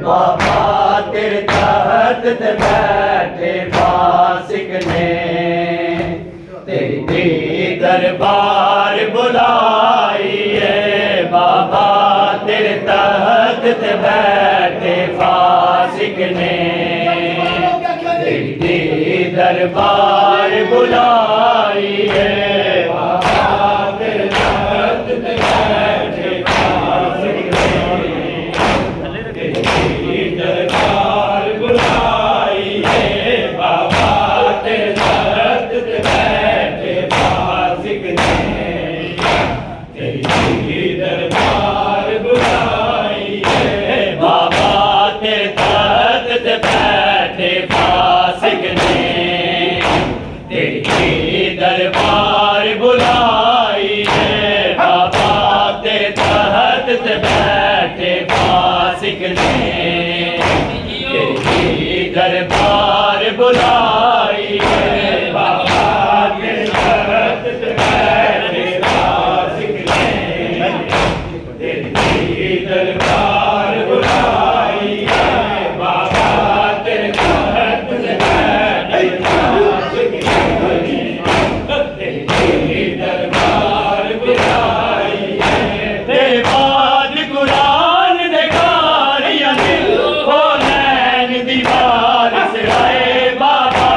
बाबा तेरे तख्त ते बैठे फासिक ने तेरी दरबार बुलाई है। बाबा तेरे तख्त ते बैठे फासिक ने तेरी दरबार बुलाई है। बाबा तेरे तख्त ते बैठे फासिक ने तेरी दरबार बुलाई है। बाबा तेरे तख्त ते बैठे फासिक ने तेरी दरबार बुलाई है। बाबा तेरे तख्त ते बैठे फासिक ने तेरी दरबार बुलाई है। बाबा तेरे तख्त ते बैठे फासिक ने तेरी दरबार बुलाई है। बाबा तेरे तख्त ते बैठे फासिक ने तेरी दरबार बुलाई है। बाबा तेरे तख्त ते बैठे फासिक ने तेरी दरबार बुलाई है। तेरे बाद कुरान दिखारियां दिल हो नैन दीवार से आए। बाबा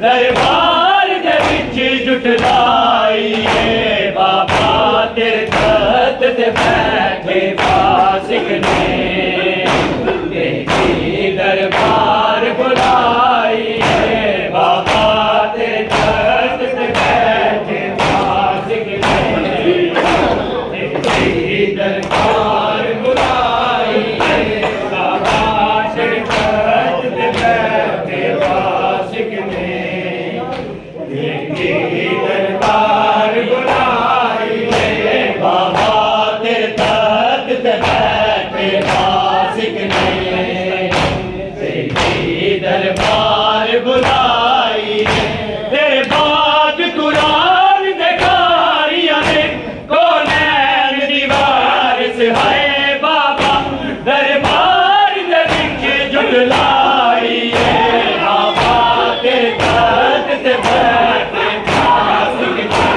दरबार दे विच जुटलाई है। बाबा तेरे तख्त ते बैठे फासिक ने तेरी दरबार बुलाई है। बाबा तेरे तख्त ते बैठे फासिक ने तेरी दरबार बुलाई है। बाबा तेरे तख्त ते बैठे फासिक ने तेरी दरबार बुलाई है। बाबा तेरे तख्त ते बैठे फासिक ने तेरी दरबार बुलाई है। तेरे बाद कुरान दिखारियां ने नैन दीवार से हाय। बाबा दरबार दे विच जुटलाई है। बाबा तेरे तख्त ते बैठे फासिक ने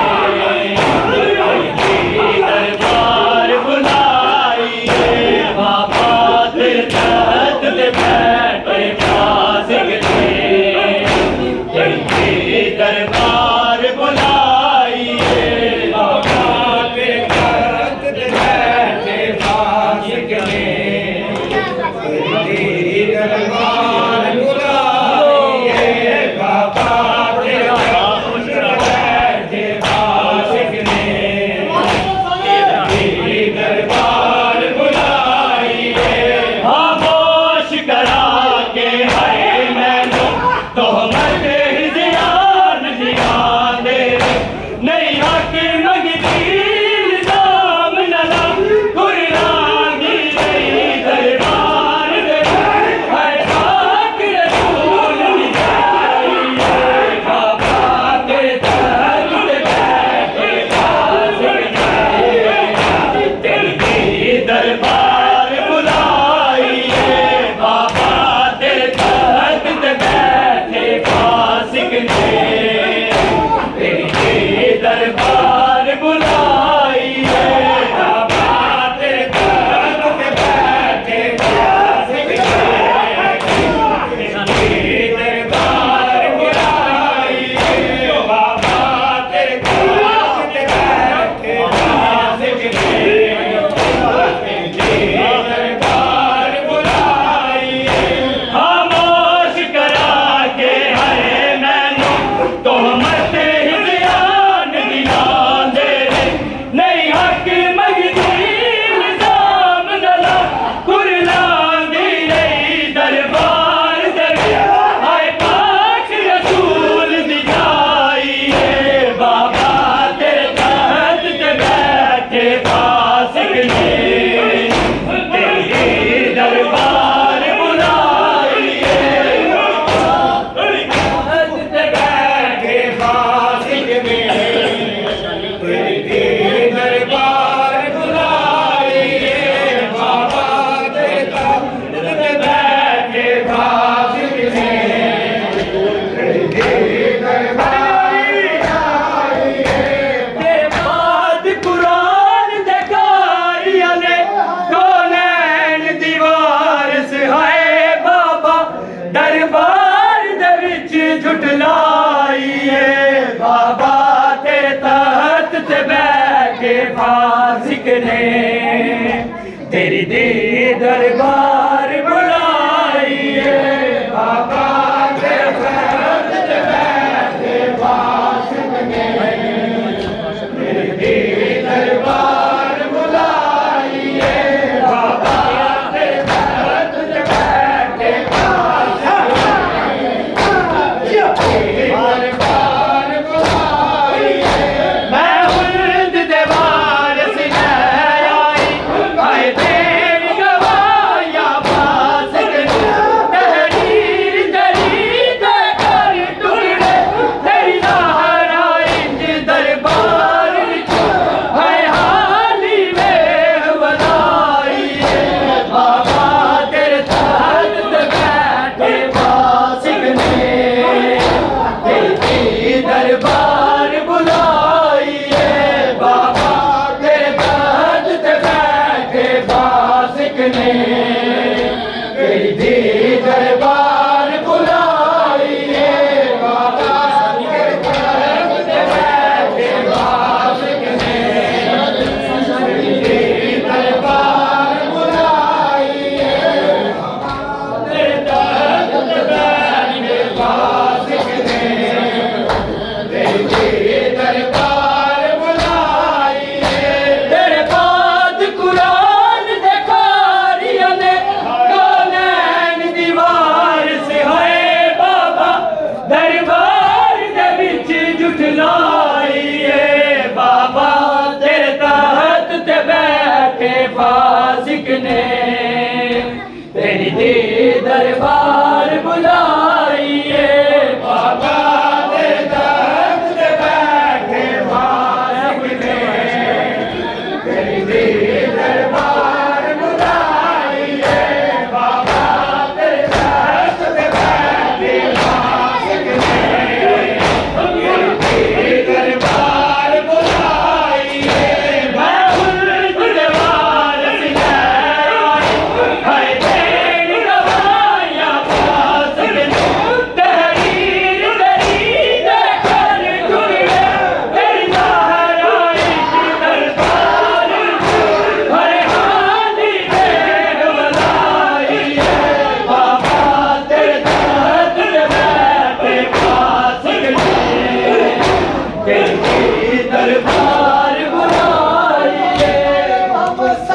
तेरी दरबार बुलाई है। बाबा तेरे तख्त ते बैठे फासिक ने तेरी दरबार बुलाई है। बाबा तेरे तख्त ते बैठे ने तेरी दी दरबार बुलाइए बाबा तेरे पैर ते बैठे वासिक ने तेरी दी दरबार बुलाइए बाबा तेरे पैर ते बैठे वासिक ने दरबार बुलाइए मैं उल्द दीवार से आई आए तेरी गवाया वासिक ने तहरीर तेरी कर टुकड़े तेरी नारायण दरबार है हाली में बनाइए बाबा तेरे तहत बैठे वासिक ने तेरी दरबार बुलाइए बाबा तेरे तहत बैठे वासिक ने तेरी दरबार बुलाइए बाबा तेरे तहत बैठे वासिक ने तेरी दरबार बुलाइए तेरे तहत बैठे वासिक ने तेरी दरबार बुलाइए तेरे बाद कुरान दिखारिया ने कौनैन दीवार से होए बाबा दरबार दे विच जुटलाइए बाबा तेरे तहत ते बैठे फासिक ने तेरी दी दरबार बुलाइए बाबा तेरे तहत ते बैठे फासिक ने तेरी दी दरबार बुलाइए बाबा तेरे तहत ते बैठे फासिक ने तेरी दरबार बुलाइए मैं उल्द दीवार से आई हाय तेरी गवाया वासिक ने तहरीर तेरी कर टुकड़े तेरी नारायण दरबार हर हाली में बनाइए बाबा तेरे तहत बैठे वासिक ने तेरी दरबार